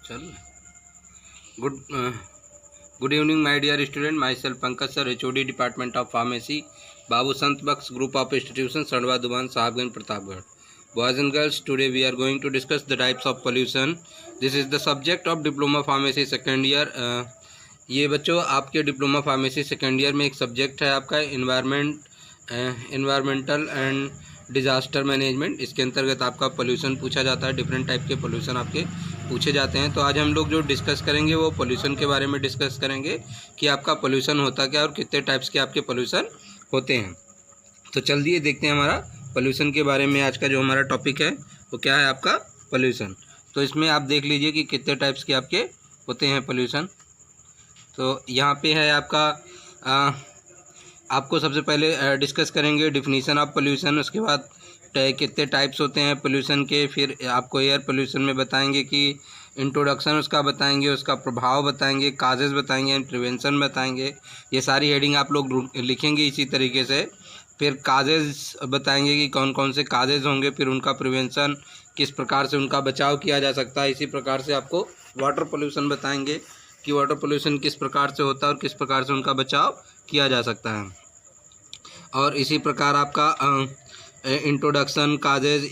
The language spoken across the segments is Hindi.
चल good good evening my dear student, my self Pankaj sir, HOD department of pharmacy, Babu Sant Bakhsh group of institution, Sadwa Dubaan, Sahabganj, Pratapgarh. Boys and girls, today we are going to discuss the types of pollution. This is the subject of diploma pharmacy second year. ये बच्चों आपके डिप्लोमा फार्मेसी सेकेंड ईयर में एक सब्जेक्ट है आपका इन्वायरमेंटल एंड डिज़ास्टर मैनेजमेंट. इसके अंतर्गत आपका पोल्यूशन पूछा जाता है. डिफरेंट टाइप के पोल्यूशन आपके पूछे जाते हैं. तो आज हम लोग जो डिस्कस करेंगे वो पोल्यूशन के बारे में डिस्कस करेंगे कि आपका पोल्यूशन होता क्या और कितने टाइप्स के आपके पोल्यूशन होते हैं. तो चलिए देखते हैं हमारा पोल्यूशन के बारे में. आज का जो हमारा टॉपिक है वो क्या है, आपका पोल्यूशन. तो इसमें आप देख लीजिए कि कितने टाइप्स के आपके होते हैं पोल्यूशन. तो यहाँ पे है आपका आपको सबसे पहले डिस्कस करेंगे डिफिनीशन ऑफ पोल्यूशन. उसके बाद कितने टाइप्स होते हैं पोल्यूशन के. फिर आपको एयर पोल्यूशन में बताएंगे कि इंट्रोडक्शन उसका बताएंगे, उसका प्रभाव बताएंगे, काजेज़ बताएंगे एंड प्रिवेंशन बताएंगे. ये सारी हेडिंग आप लोग लिखेंगे इसी तरीके से. फिर काजेज़ बताएंगे कि कौन कौन से काजेज़ होंगे, फिर उनका प्रिवेंशन किस प्रकार से उनका बचाव किया जा सकता है. इसी प्रकार से आपको वाटर पोल्यूशन बताएंगे कि वाटर पोल्यूशन किस प्रकार से होता है और किस प्रकार से उनका बचाव किया जा सकता है. और इसी प्रकार आपका introduction, causes,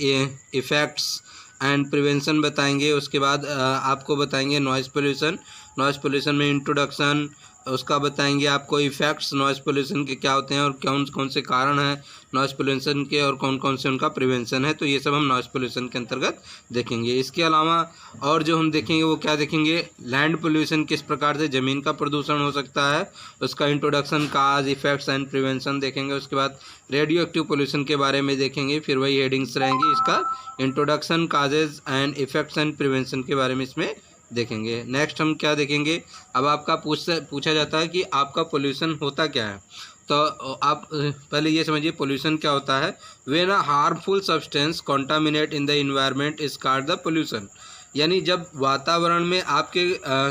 effects and prevention बताएंगे. उसके बाद आपको बताएंगे नॉइज़ पोल्यूशन. नॉइज़ पोल्यूशन में इंट्रोडक्शन, उसका बताएंगे आपको इफ़ेक्ट्स नॉइज़ पोल्यूशन के क्या होते हैं और कौन कौन से कारण हैं नॉइज़ पोल्यूशन के और कौन कौन से उनका प्रिवेंशन है. तो ये सब हम नॉइज़ पोल्यूशन के अंतर्गत देखेंगे. इसके अलावा और जो हम देखेंगे वो क्या देखेंगे, लैंड पोल्यूशन, किस प्रकार से ज़मीन का प्रदूषण हो सकता है, उसका introduction, cause, effects and prevention देखेंगे. उसके बाद रेडियो एक्टिव पोल्यूशन के बारे में देखेंगे. फिर वही हेडिंग्स रहेंगी, इसका introduction, causes and effects and prevention के बारे में इसमें देखेंगे. नेक्स्ट हम क्या देखेंगे, अब आपका पूछा जाता है कि आपका पोल्यूशन होता क्या है. तो आप पहले ये समझिए पोल्यूशन क्या होता है. When a harmful substance contaminate in the environment is called the pollution. यानी जब वातावरण में आपके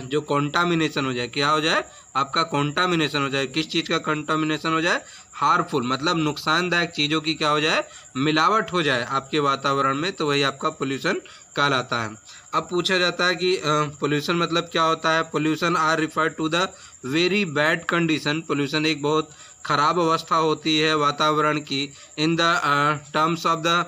जो कॉन्टामिनेशन हो जाए, क्या हो जाए, आपका कॉन्टामिनेशन हो जाए. किस चीज़ का कॉन्टामिनेशन हो जाए, हार्मफुल, मतलब नुकसानदायक चीज़ों की क्या हो जाए, मिलावट हो जाए आपके वातावरण में, तो वही आपका पोल्यूशन कहलाता है. अब पूछा जाता है कि पोल्यूशन मतलब क्या होता है. Pollution are refer to the very bad condition. Pollution एक बहुत ख़राब अवस्था होती है वातावरण की. In the terms of the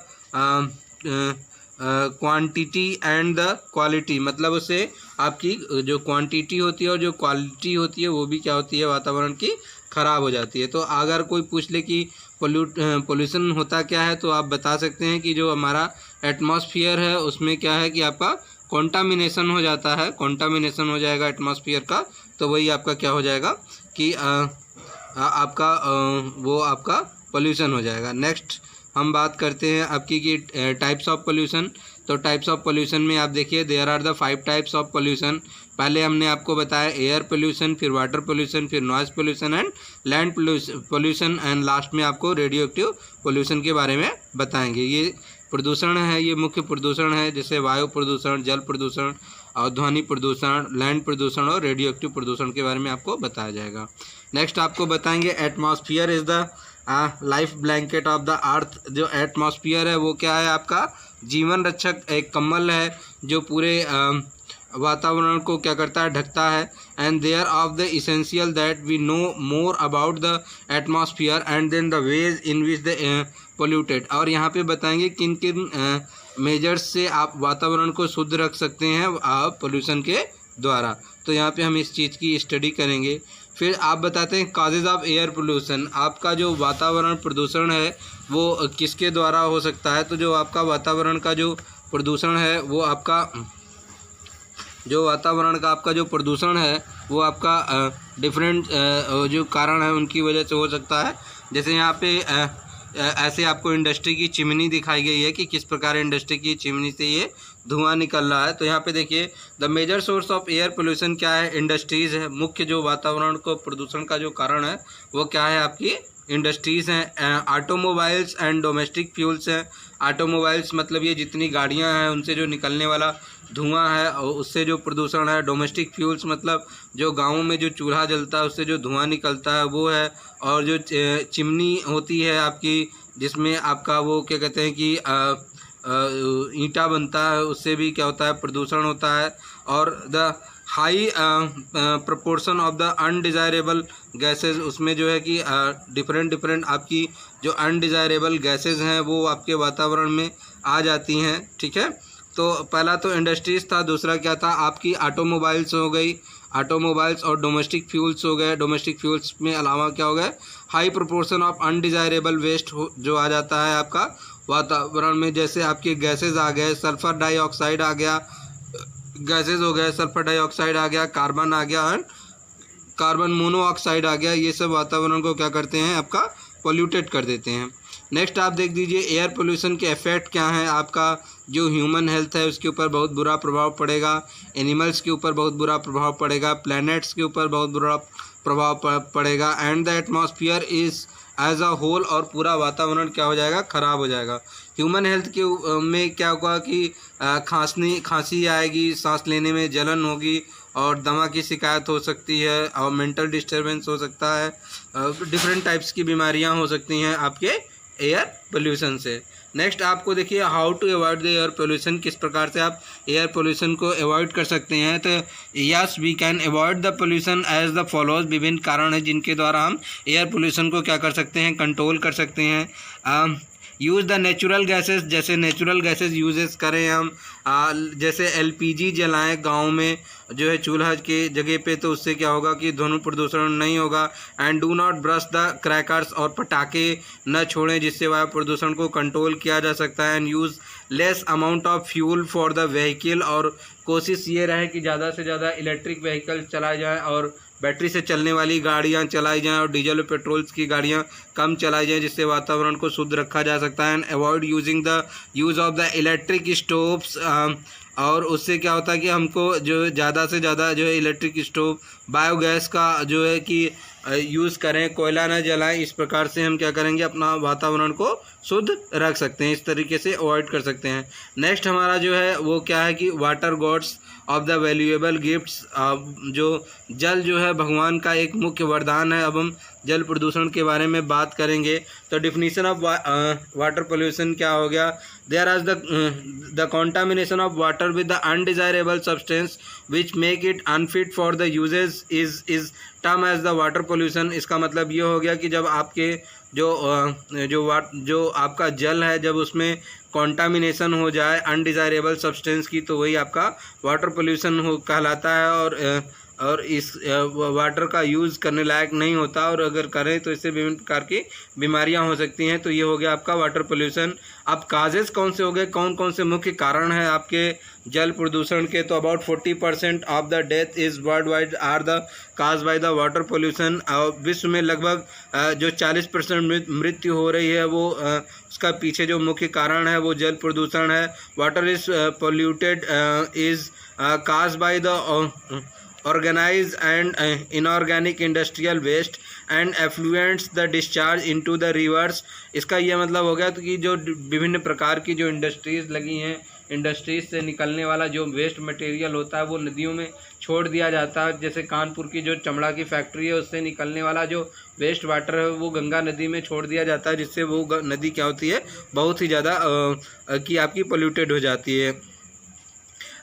quantity and the quality, मतलब उससे आपकी जो क्वांटिटी होती है और जो क्वालिटी होती है वो भी क्या होती है, वातावरण की ख़राब हो जाती है. तो अगर कोई पूछ ले कि पोल्यूशन होता क्या है, तो आप बता सकते हैं कि जो हमारा एटमॉस्फेयर है उसमें क्या है कि आपका कॉन्टामिनेशन हो जाता है. कॉन्टामिनेशन हो जाएगा एटमॉस्फेयर का, तो वही आपका क्या हो जाएगा कि आपका वो आपका पोल्यूशन हो जाएगा. नेक्स्ट हम बात करते हैं आपकी कि टाइप्स ऑफ पोल्यूशन. तो टाइप्स ऑफ पोल्यूशन में आप देखिए there are the 5 types of pollution. पहले हमने आपको बताया एयर पोल्यूशन, फिर वाटर पोल्यूशन, फिर noise pollution and land pollution and last में आपको रेडियो एक्टिव पोल्यूशन के बारे में बताएंगे. ये प्रदूषण है, ये मुख्य प्रदूषण है, जैसे वायु प्रदूषण, जल प्रदूषण और ध्वनि प्रदूषण, लैंड प्रदूषण और रेडियो एक्टिव प्रदूषण के बारे में आपको बताया जाएगा. नेक्स्ट आपको बताएंगे atmosphere is the life blanket of the earth. जो एटमॉस्फेयर है वो क्या है, आपका जीवन रक्षक एक कम्बल है जो पूरे वातावरण को क्या करता है, ढकता है. And there of the essential that we know more about the atmosphere and then the ways in which the polluted. और यहाँ पे बताएंगे किन किन मेजर्स से आप वातावरण को शुद्ध रख सकते हैं आप पोल्यूशन के द्वारा. तो यहाँ पे हम इस चीज़ की स्टडी करेंगे. फिर आप बताते हैं काजेज ऑफ एयर पोल्यूशन. आपका जो वातावरण प्रदूषण है वो किसके द्वारा हो सकता है. तो जो आपका वातावरण का जो प्रदूषण है वो आपका जो वातावरण का आपका जो प्रदूषण है वो आपका डिफरेंट जो कारण है उनकी वजह से हो सकता है. जैसे यहाँ पे ऐसे आपको इंडस्ट्री की चिमनी दिखाई गई है कि किस प्रकार इंडस्ट्री की चिमनी से ये धुआं निकल रहा है. तो यहाँ पे देखिए the major source of air pollution क्या है, इंडस्ट्रीज़ है. मुख्य जो वातावरण को प्रदूषण का जो कारण है वो क्या है, आपकी इंडस्ट्रीज़ हैं. ऑटोमोबाइल्स एंड डोमेस्टिक फ्यूल्स हैं. ऑटोमोबाइल्स मतलब ये जितनी गाड़ियाँ हैं उनसे जो निकलने वाला धुआं है और उससे जो प्रदूषण है. डोमेस्टिक फ्यूल्स मतलब जो गाँवों में जो चूल्हा जलता है उससे जो धुआं निकलता है वो है. और जो चिमनी होती है आपकी जिसमें आपका वो क्या कहते हैं कि ईंटा बनता है उससे भी क्या होता है, प्रदूषण होता है। और the high proportion of the undesirable gases, उसमें जो है कि डिफरेंट आपकी जो अनडिज़ायरेबल गैसेज हैं वो आपके वातावरण में आ जाती हैं, ठीक है। तो पहला तो इंडस्ट्रीज़ था, दूसरा क्या था आपकी ऑटोमोबाइल्स हो गई, ऑटोमोबाइल्स और डोमेस्टिक फ्यूल्स हो गए। डोमेस्टिक फ्यूल्स में अलावा क्या हो गया, high proportion of undesirable waste जो आ जाता है आपका वातावरण में, जैसे आपके गैसेज आ गए, सल्फ़र डाइऑक्साइड आ गया, गैसेज हो गए, सल्फ़र डाइऑक्साइड आ गया, कार्बन आ गया और कार्बन मोनोऑक्साइड आ गया। ये सब वातावरण को क्या करते हैं, आपका पोल्यूटेड कर देते हैं। नेक्स्ट आप देख दीजिए एयर पोल्यूशन के इफ़ेक्ट क्या हैं। आपका जो ह्यूमन हेल्थ है उसके ऊपर बहुत बुरा प्रभाव पड़ेगा, एनिमल्स के ऊपर बहुत बुरा प्रभाव पड़ेगा, प्लैनेट्स के ऊपर बहुत बुरा प्रभाव पड़ेगा, and the atmosphere is as a whole, और पूरा वातावरण क्या हो जाएगा, ख़राब हो जाएगा। ह्यूमन हेल्थ के में क्या होगा कि खांसी आएगी, सांस लेने में जलन होगी और दमा की शिकायत हो सकती है और मेंटल डिस्टर्बेंस हो सकता है, डिफरेंट टाइप्स की बीमारियां हो सकती हैं आपके एयर पोल्यूशन से। नेक्स्ट आपको देखिए how to avoid the air pollution, किस प्रकार से आप एयर पोल्यूशन को अवॉइड कर सकते हैं। तो yes we can avoid the pollution as the follows, विभिन्न कारण हैं जिनके द्वारा हम एयर पोल्यूशन को क्या कर सकते हैं, कंट्रोल कर सकते हैं। यूज़ द नेचुरल गैसेस, जैसे नेचुरल गैसेस यूजेस करें हम, जैसे एलपीजी जलाएं गांव में जो है चूल्हा के जगह पे, तो उससे क्या होगा कि ध्वनि प्रदूषण नहीं होगा। And do not brush the crackers, और पटाखे न छोड़ें जिससे वायु प्रदूषण को कंट्रोल किया जा सकता है। And use less amount of fuel for the vehicle, और कोशिश ये रहे कि ज़्यादा से ज़्यादा इलेक्ट्रिक व्हीकल चलाए जाएँ और बैटरी से चलने वाली गाड़ियां चलाई जाएं और डीजल और पेट्रोल्स की गाड़ियां कम चलाई जाएं, जिससे वातावरण को शुद्ध रखा जा सकता है। And avoid using the use of the electric stoves, और उससे क्या होता है कि हमको जो ज़्यादा से ज़्यादा जो है इलेक्ट्रिक स्टोव, बायोगैस का जो है कि यूज़ करें, कोयला न जलाएं। इस प्रकार से हम क्या करेंगे, अपना वातावरण को शुद्ध रख सकते हैं, इस तरीके से अवॉइड कर सकते हैं। नेक्स्ट हमारा जो है वो क्या है कि water God's of the valuable gifts, जो जल जो है भगवान का एक मुख्य वरदान है। अब हम जल प्रदूषण के बारे में बात करेंगे। तो डिफिनीशन ऑफ वाटर पोल्यूशन क्या हो गया, there are the contamination of water with the undesirable substance which make it unfit for the usages is term as the water pollution. इसका मतलब ये हो गया कि जब आपके जो आपका जल है, जब उसमें कॉन्टामिनेशन हो जाए अनडिजायरेबल सब्सटेंस की, तो वही आपका वाटर पोल्यूशन कहलाता है। और इस वाटर का यूज़ करने लायक नहीं होता, और अगर करें तो इससे विभिन्न प्रकार की बीमारियां हो सकती हैं। तो ये हो गया आपका वाटर पोल्यूशन। अब काजेज़ कौन से हो गए, कौन कौन से मुख्य कारण हैं आपके जल प्रदूषण के। तो about 40% of the death is world wide are the cause by the water pollution. विश्व में लगभग जो 40% मृत्यु हो रही है वो उसका पीछे जो मुख्य कारण है वो जल प्रदूषण है। Water is polluted is cause by the organized and inorganic industrial waste and effluents the discharge into the rivers। इसका ये मतलब हो गया तो कि जो विभिन्न प्रकार की जो इंडस्ट्रीज़ लगी हैं, इंडस्ट्रीज से निकलने वाला जो वेस्ट मटेरियल होता है वो नदियों में छोड़ दिया जाता है। जैसे कानपुर की जो चमड़ा की फैक्ट्री है उससे निकलने वाला जो वेस्ट वाटर है वो गंगा नदी में छोड़ दिया जाता है, जिससे वो नदी क्या होती है, बहुत ही ज़्यादा कि आपकी पोल्यूटेड हो जाती है।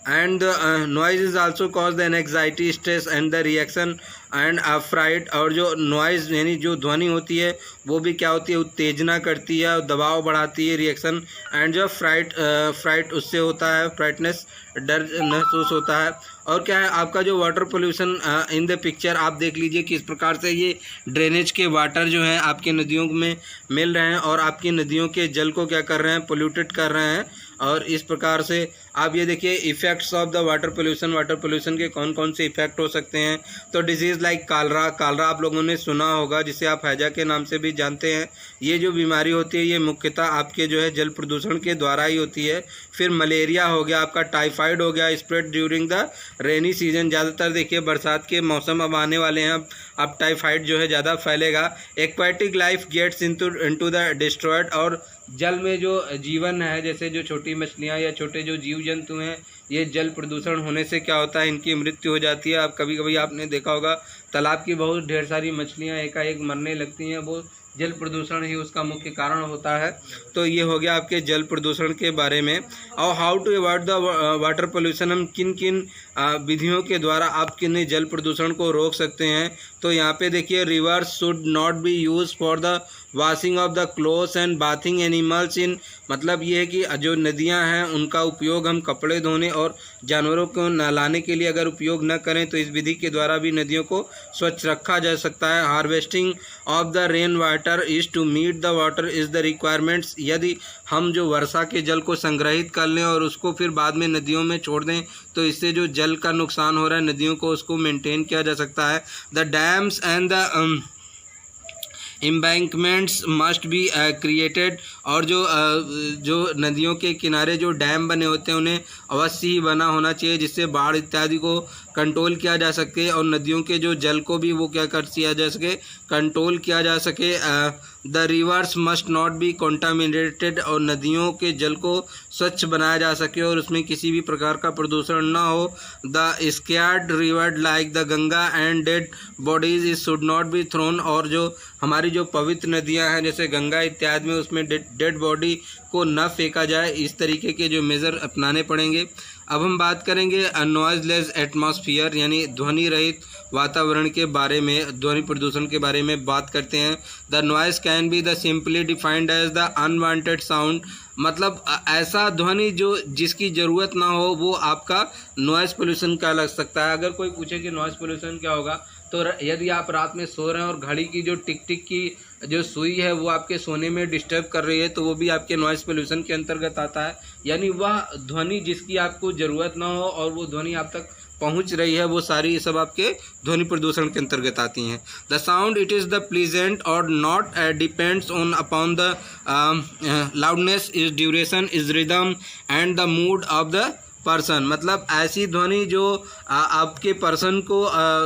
And the noise is also cause the anxiety, stress and the reaction and fright। और जो नॉइज़ यानी जो ध्वनि होती है वो भी क्या होती है, उत्तेजना करती है, दबाव बढ़ाती है, रिएक्शन। एंड जो फ्राइट उससे होता है, फ्राइटनेस, डर महसूस होता है। और क्या है आपका जो water pollution in the picture आप देख लीजिए किस प्रकार से ये ड्रेनेज के वाटर जो हैं आपके नदियों में मिल रहे हैं और आपकी नदियों के जल को क्या कर रहे हैं, पोल्यूटेड कर रहे हैं। और इस प्रकार से आप ये देखिए effects of the water pollution के कौन कौन से इफ़ेक्ट हो सकते हैं। तो डिजीज़ लाइक कालरा आप लोगों ने सुना होगा, जिसे आप हैजा के नाम से भी जानते हैं। ये जो बीमारी होती है ये मुख्यतः आपके जो है जल प्रदूषण के द्वारा ही होती है। फिर मलेरिया हो गया, आपका टाइफाइड हो गया, spread during the rainy season. ज़्यादातर देखिए बरसात के मौसम अब आने वाले हैं, अब टाइफाइड जो है ज़्यादा फैलेगा। Aquatic life gets into the destroyed. और जल में जो जीवन है, जैसे जो छोटी मछलियाँ या छोटे जो जीव जंतु हैं, ये जल प्रदूषण होने से क्या होता है, इनकी मृत्यु हो जाती है। अब कभी कभी आपने देखा होगा तालाब की बहुत ढेर सारी मछलियाँ एकाएक मरने लगती हैं, वो जल प्रदूषण ही उसका मुख्य कारण होता है। तो ये हो गया आपके जल प्रदूषण के बारे में। और how to avoid the water pollution, हम किन किन विधियों के द्वारा आप किन जल प्रदूषण को रोक सकते हैं। तो यहाँ पे देखिए, reverse should not be use for the washing of the clothes and bathing animals in, मतलब ये है कि जो नदियां हैं उनका उपयोग हम कपड़े धोने और जानवरों को नहलाने के लिए अगर उपयोग न करें तो इस विधि के द्वारा भी नदियों को स्वच्छ रखा जा सकता है। Harvesting of the rain water is to meet the water is the requirements, यदि हम जो वर्षा के जल को संग्रहित कर लें और उसको फिर बाद में नदियों में छोड़ दें तो इससे जो जल का नुकसान हो रहा है नदियों को, उसको मेंटेन किया जा सकता है। The dams and the embankments must be created, और जो नदियों के किनारे जो डैम बने होते हैं उन्हें अवश्य ही बना होना चाहिए, जिससे बाढ़ इत्यादि को कंट्रोल किया जा सके और नदियों के जो जल को भी वो क्या कर किया जा सके, कंट्रोल किया जा सके। The reverse must not be contaminated, और नदियों के जल को स्वच्छ बनाया जा सके और उसमें किसी भी प्रकार का प्रदूषण ना हो। The scared river like the Ganga and dead bodies is should not be thrown, और जो हमारी जो पवित्र नदियां हैं जैसे गंगा इत्यादि में उसमें डेड बॉडी को न फेंका जाए, इस तरीके के जो मेज़र अपनाने पड़ेंगे। अब हम बात करेंगे नॉइज़लेस एटमॉस्फेयर, यानी ध्वनि रहित वातावरण के बारे में, ध्वनि प्रदूषण के बारे में बात करते हैं। The noise can be the simply defined as the unwanted sound, मतलब ऐसा ध्वनि जो जिसकी ज़रूरत ना हो वो आपका नॉइज़ पोल्यूशन का लग सकता है। अगर कोई पूछे कि नॉइज़ पोल्यूशन क्या होगा, तो यदि आप रात में सो रहे हैं और घड़ी की जो टिक टिक की जो सुई है वो आपके सोने में डिस्टर्ब कर रही है तो वो भी आपके नॉइज़ पोल्यूशन के अंतर्गत आता है। यानी वह ध्वनि जिसकी आपको ज़रूरत ना हो और वो ध्वनि आप तक पहुंच रही है, वो सारी सब आपके ध्वनि प्रदूषण के अंतर्गत आती हैं। The sound it is the pleasant और not depends on upon the loudness is duration is rhythm and the mood of the person, मतलब ऐसी ध्वनि जो आपके पर्सन को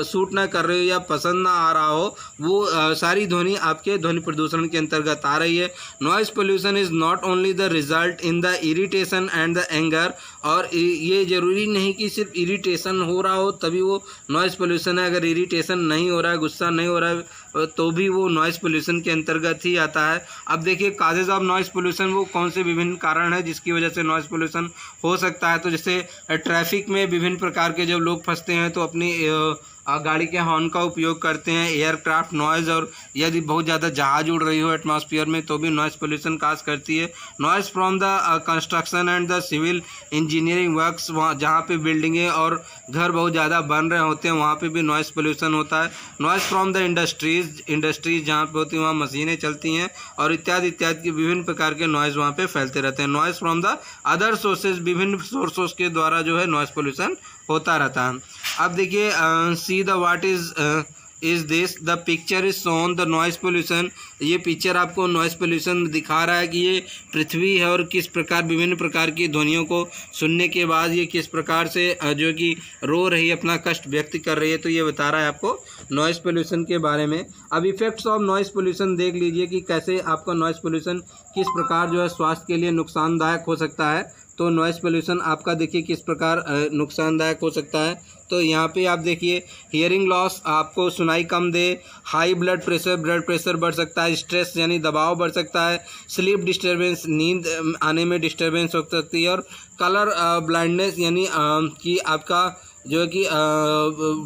सूट ना कर रही हो या पसंद ना आ रहा हो, वो सारी ध्वनि आपके ध्वनि प्रदूषण के अंतर्गत आ रही है। Noise pollution is not only the result in the irritation and the anger, और ये ज़रूरी नहीं कि सिर्फ इरिटेशन हो रहा हो तभी वो नॉइज़ पोल्यूशन है। अगर इरिटेशन नहीं हो रहा है, गुस्सा नहीं हो रहा है, तो भी वो नॉइज़ पोल्यूशन के अंतर्गत ही आता है। अब देखिए, काजेज ऑफ नॉइज़ पोल्यूशन वो कौन से विभिन्न कारण हैं जिसकी वजह से नॉइज़ पोल्यूशन हो सकता है। तो जैसे ट्रैफिक में विभिन्न प्रकार के जब लोग फंसते हैं तो अपनी गाड़ी के हॉर्न का उपयोग करते हैं, एयरक्राफ्ट नॉइज़, और यदि बहुत ज़्यादा जहाज उड़ रही हो एटमॉस्फेयर में तो भी नॉइज़ पोल्यूशन काज करती है। Noise from the construction and the civil engineering works, वहाँ जहाँ पे बिल्डिंगें और घर बहुत ज़्यादा बन रहे होते हैं वहाँ पे भी नॉइज़ पोल्यूशन होता है। नॉइज़ फ्रॉम द इंडस्ट्रीज़ जहाँ पे होती हैं वहाँ मशीनें चलती हैं और इत्यादि इत्यादि के विभिन्न प्रकार के नॉइज़ वहाँ पे फैलते रहते हैं। Noise from the other sources, विभिन्न सोर्सों के द्वारा जो है नॉइज़ पोल्यूशन होता रहता है। अब देखिए, see the what is this, the picture is shown the noise pollution, ये पिक्चर आपको नॉइज़ पोल्यूशन दिखा रहा है कि ये पृथ्वी है और किस प्रकार विभिन्न प्रकार की ध्वनियों को सुनने के बाद ये किस प्रकार से जो कि रो रही है, अपना कष्ट व्यक्त कर रही है, तो ये बता रहा है आपको नॉइज़ पोल्यूशन के बारे में। अब इफेक्ट्स ऑफ नॉइज़ पोल्यूशन देख लीजिए कि कैसे आपका नॉइज़ पोल्यूशन किस प्रकार जो है स्वास्थ्य के लिए नुकसानदायक हो सकता है। तो नॉइज़ पोल्यूशन आपका देखिए किस प्रकार नुकसानदायक हो सकता है। तो यहाँ पे आप देखिए, हियरिंग लॉस, आपको सुनाई कम दे, हाई ब्लड प्रेशर बढ़ सकता है, स्ट्रेस यानी दबाव बढ़ सकता है, स्लीप डिस्टर्बेंस, नींद आने में डिस्टर्बेंस हो सकती है, और कलर ब्लाइंडनेस यानी कि आपका जो है कि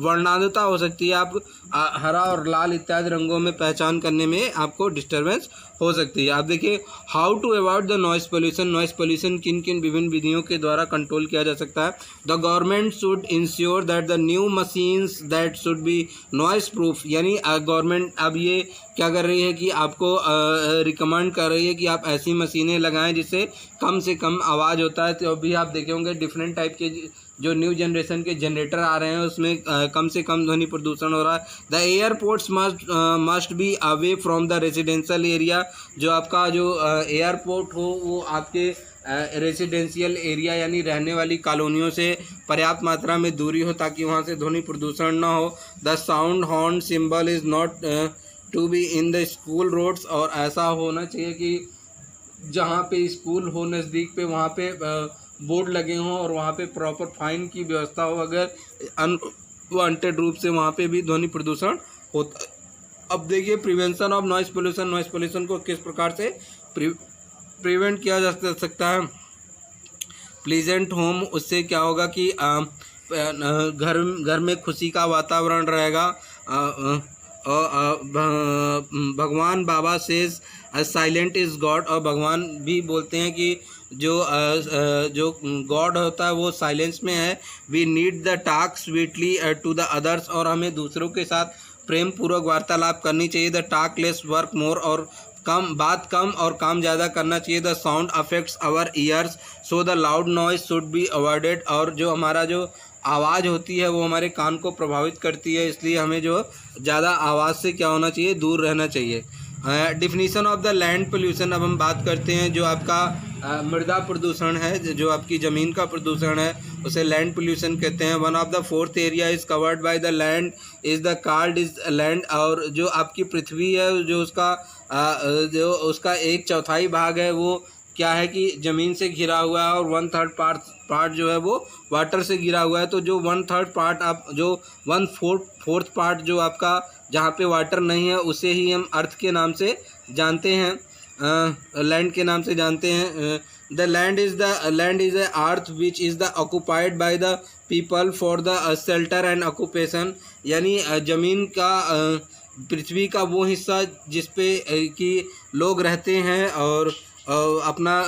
वर्णांधता हो सकती है, आप हरा और लाल इत्यादि रंगों में पहचान करने में आपको डिस्टर्बेंस हो सकती है। आप देखिए, how to avoid the noise pollution, noise pollution किन किन विभिन्न विधियों के द्वारा कंट्रोल किया जा सकता है। The government should ensure that the new machines that should be noise proof, यानी गवर्नमेंट अब ये क्या कर रही है कि आपको रिकमेंड कर रही है कि आप ऐसी मशीनें लगाएं जिससे कम से कम आवाज़ होता है। तो अभी आप देखे होंगे डिफरेंट टाइप के जो न्यू जनरेशन के जनरेटर आ रहे हैं उसमें कम से कम ध्वनि प्रदूषण हो रहा है। The airports must be away from the residential area, जो आपका जो एयरपोर्ट हो वो आपके रेजिडेंशियल एरिया यानी रहने वाली कॉलोनियों से पर्याप्त मात्रा में दूरी हो ताकि वहाँ से ध्वनि प्रदूषण ना हो। The sound horn symbol is not to be in the school roads, और ऐसा होना चाहिए कि जहाँ पे स्कूल हो नज़दीक पे वहाँ पे बोर्ड लगे हों और वहाँ पे प्रॉपर फाइन की व्यवस्था हो अगर अनवांटेड रूप से वहाँ पे भी ध्वनि प्रदूषण अब देखिए prevention of noise pollution, noise pollution को किस प्रकार से प्रिवेंट किया जा सकता है। प्लीजेंट होम, उससे क्या होगा कि घर में खुशी का वातावरण रहेगा। भगवान बाबा सेज साइलेंट इज गॉड, और भगवान भी बोलते हैं कि जो गॉड होता है वो साइलेंस में है। We need the talk sweetly to the others, और हमें दूसरों के साथ प्रेम पूर्वक वार्तालाप करनी चाहिए। The talk less work more, और बात कम और काम ज़्यादा करना चाहिए। The sound affects our ears, so the loud noise should be avoided, और जो हमारा जो आवाज़ होती है वो हमारे कान को प्रभावित करती है, इसलिए हमें जो ज़्यादा आवाज़ से क्या होना चाहिए, दूर रहना चाहिए। Definition of the land pollution, अब हम बात करते हैं जो आपका मृदा प्रदूषण है, जो आपकी ज़मीन का प्रदूषण है, उसे लैंड पोल्यूशन कहते हैं। One of the fourth area is covered by the land is the called is land, और जो आपकी पृथ्वी है जो उसका 1/4 भाग है वो क्या है कि ज़मीन से घिरा हुआ है, और 1/3 पार्ट जो है वो वाटर से घिरा हुआ है। तो जो 1/3 पार्ट आप जो 1/4 पार्ट जो आपका जहाँ पे वाटर नहीं है उसे ही हम अर्थ के नाम से जानते हैं, लैंड के नाम से जानते हैं। The land is a earth which is the occupied by the people for the shelter and occupation, यानी ज़मीन का पृथ्वी का वो हिस्सा जिस पे कि लोग रहते हैं और अपना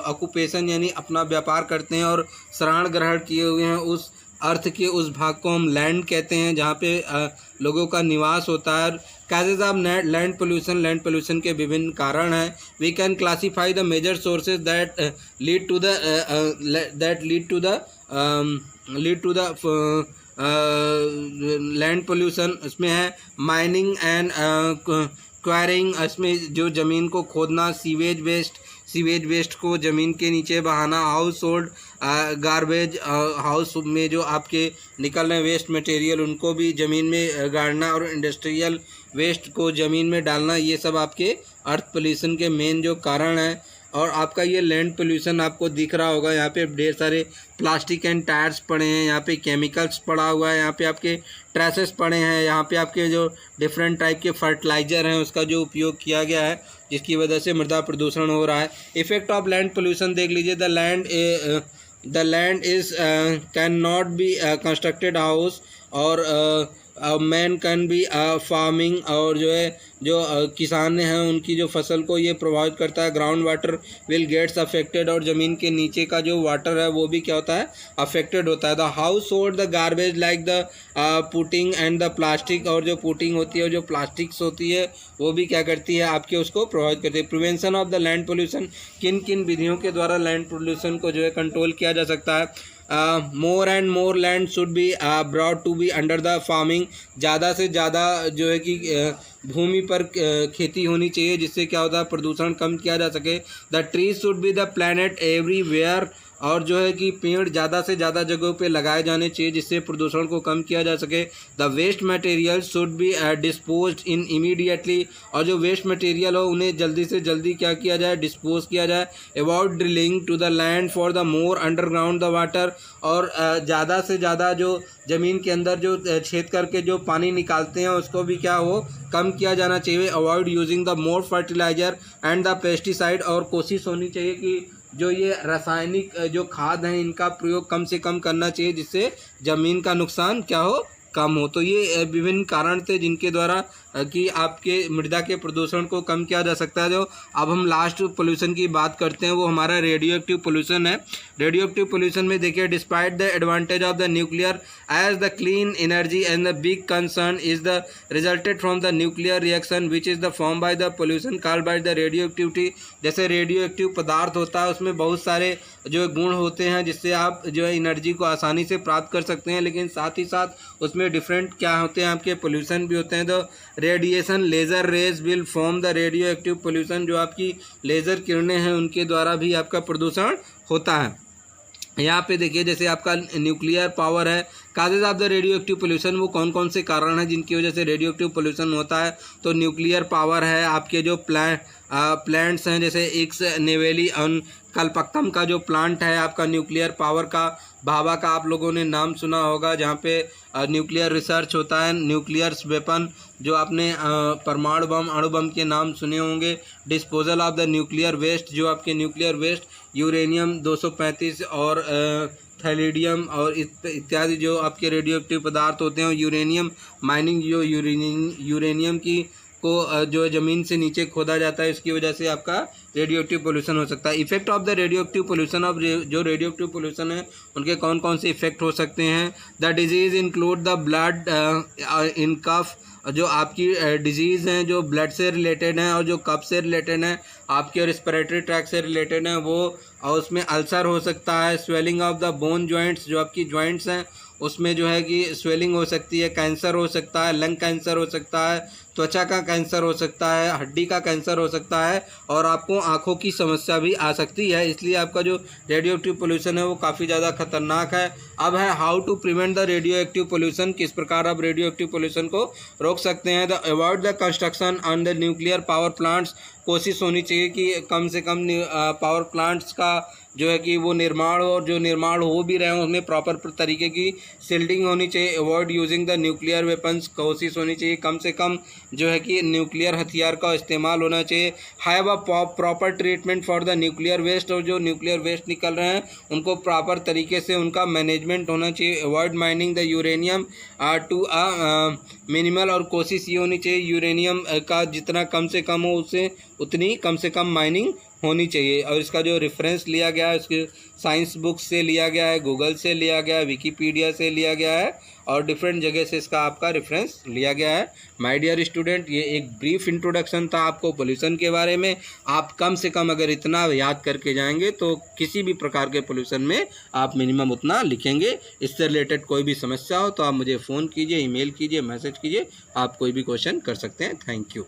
ऑक्यूपेशन यानी अपना व्यापार करते हैं और शरण ग्रहण किए हुए हैं, उस अर्थ के उस भाग को हम लैंड कहते हैं जहाँ पे लोगों का निवास होता है। काजेज ऑफ लैंड पोल्यूशन के विभिन्न कारण हैं। We can classify the major sources that lead to the land pollution. इसमें है माइनिंग एंड क्वायरिंग, इसमें जो ज़मीन को खोदना, सीवेज वेस्ट को ज़मीन के नीचे बहाना, हाउस होल्ड गार्बेज, हाउस में जो आपके निकल रहे वेस्ट मटेरियल उनको भी ज़मीन में गाड़ना, और इंडस्ट्रियल वेस्ट को ज़मीन में डालना, ये सब आपके अर्थ पोल्यूशन के मेन जो कारण हैं। और आपका ये लैंड पोल्यूशन आपको दिख रहा होगा, यहाँ पे ढेर सारे प्लास्टिक एंड टायर्स पड़े हैं, यहाँ पे केमिकल्स पड़ा हुआ है, यहाँ पे आपके ट्रेसेस पड़े हैं, यहाँ पे आपके जो डिफरेंट टाइप के फर्टिलाइज़र हैं उसका जो उपयोग किया गया है, जिसकी वजह से मृदा प्रदूषण हो रहा है। इफेक्ट ऑफ लैंड पोल्यूशन देख लीजिए। The land is can not be constructed house, और मैन कैन बी फार्मिंग, और जो किसान हैं उनकी जो फसल को ये प्रभावित करता है। Ground water will gets affected, और ज़मीन के नीचे का जो वाटर है वो भी क्या होता है, अफेक्टेड होता है। The house hold the garbage like the putting and the plastic, और जो पुटिंग होती है और जो प्लास्टिक्स होती है वो भी क्या करती है, आपके उसको प्रभावित करती है। Prevention of the land pollution, किन किन विधियों के द्वारा लैंड पोल्यूशन को जो है कंट्रोल किया जा सकता है। More and more land should be brought to be under the farming, ज़्यादा से ज़्यादा जो है कि भूमि पर खेती होनी चाहिए, जिससे क्या होता है, प्रदूषण कम किया जा सके। The trees should be the planet everywhere, और जो है कि पेड़ ज़्यादा से ज़्यादा जगहों पे लगाए जाने चाहिए जिससे प्रदूषण को कम किया जा सके। The waste material should be disposed in immediately, और जो वेस्ट मटेरियल हो उन्हें जल्दी से जल्दी क्या किया जाए, डिस्पोज किया जाए। Avoid drilling to the land for the more underground the water, और ज़्यादा से ज़्यादा जो ज़मीन के अंदर जो छेद करके जो पानी निकालते हैं उसको भी क्या हो, कम किया जाना चाहिए। Avoid using the more fertilizer and the pesticide, और कोशिश होनी चाहिए कि जो ये रासायनिक जो खाद हैं इनका प्रयोग कम से कम करना चाहिए, जिससे ज़मीन का नुकसान क्या हो, कम हो। तो ये विभिन्न कारण थे जिनके द्वारा कि आपके मृदा के प्रदूषण को कम किया जा सकता है। जो अब हम लास्ट पोल्यूशन की बात करते हैं वो हमारा रेडियो एक्टिव पोल्यूशन है। रेडियो एक्टिव पोल्यूशन में देखिए, despite the advantage of the nuclear as the clean energy and the big concern is the resulted from the nuclear reaction which is the form by the pollution called by the radio activity. जैसे रेडियो एक्टिव पदार्थ होता है उसमें बहुत सारे जो गुण होते हैं जिससे आप जो है एनर्जी को आसानी से प्राप्त कर सकते हैं, लेकिन साथ ही साथ उसमें डिफरेंट क्या होते हैं, आपके पोल्यूशन भी होते हैं। तो radiation laser rays will form the radio active pollution, जो आपकी लेज़र किरणें हैं उनके द्वारा भी आपका प्रदूषण होता है। यहाँ पे देखिए, जैसे आपका न्यूक्लियर पावर है, causes of the radio active pollution, वो कौन कौन से कारण हैं जिनकी वजह से रेडियो एक्टिव पोल्यूशन होता है। तो न्यूक्लियर पावर है, आपके जो प्लांट्स हैं, जैसे एक्स नेवेली कलपक्कम का जो प्लांट है आपका न्यूक्लियर पावर का, भाभा का आप लोगों ने नाम सुना होगा, जहाँ पे न्यूक्लियर रिसर्च होता है, न्यूक्लियर वेपन जो आपने परमाणु बम अणु बम के नाम सुने होंगे। Disposal of the nuclear waste, जो आपके न्यूक्लियर वेस्ट यूरेनियम 235 और थैलिडियम और इत्यादि जो आपके रेडियो एक्टिव पदार्थ होते हैं। यूरेनियम माइनिंग, जो यूरेनियम की को जो ज़मीन से नीचे खोदा जाता है, इसकी वजह से आपका रेडियो एक्टिव पोल्यूशन हो सकता है। Effect of the radio active pollution, of जो रेडियो एक्टिव पोल्यूशन है उनके कौन कौन से इफेक्ट हो सकते हैं। The disease include the blood in cough, जो आपकी डिजीज़ हैं जो ब्लड से रिलेटेड हैं और जो कफ से रिलेटेड हैं, आपके रिस्पिरेटरी ट्रैक से रिलेटेड हैं वो, और उसमें अल्सर हो सकता है। Swelling of the bone joints, जो आपकी जॉइंट्स हैं उसमें जो है कि स्वेलिंग हो सकती है। कैंसर हो सकता है, लंग कैंसर हो सकता है, त्वचा का कैंसर हो सकता है, हड्डी का कैंसर हो सकता है, और आपको आँखों की समस्या भी आ सकती है। इसलिए आपका जो रेडियो एक्टिव पोल्यूशन है वो काफ़ी ज़्यादा खतरनाक है। अब है how to prevent the radio active pollution, किस प्रकार आप रेडियो एक्टिव पोल्यूशन को रोक सकते हैं। The avoid the construction on the nuclear power plants, कोशिश होनी चाहिए कि कम से कम पावर प्लांट्स का जो है कि वो निर्माण हो, और जो निर्माण हो भी रहे हैं उसमें प्रॉपर तरीके की सील्डिंग होनी चाहिए। Avoid using the nuclear weapons, कोशिश होनी चाहिए कम से कम जो है कि न्यूक्लियर हथियार का इस्तेमाल होना चाहिए। Have a proper treatment for the nuclear waste, और जो न्यूक्लियर वेस्ट निकल रहे हैं उनको प्रॉपर तरीके से उनका मैनेजमेंट होना चाहिए। Avoid mining the uranium to a minimal, और कोशिश ये होनी चाहिए यूरेनियम का जितना कम से कम हो उससे उतनी कम से कम माइनिंग होनी चाहिए। और इसका जो रेफरेंस लिया गया है उसके साइंस बुक से लिया गया है, गूगल से लिया गया है, विकीपीडिया से लिया गया है, और डिफरेंट जगह से इसका आपका रेफरेंस लिया गया है। माय डियर स्टूडेंट, ये एक ब्रीफ इंट्रोडक्शन था आपको पोल्यूशन के बारे में। आप कम से कम अगर इतना याद करके जाएंगे तो किसी भी प्रकार के पोल्यूशन में आप मिनिमम उतना लिखेंगे। इससे रिलेटेड कोई भी समस्या हो तो आप मुझे फ़ोन कीजिए, ईमेल कीजिए, मैसेज कीजिए, आप कोई भी क्वेश्चन कर सकते हैं। Thank you.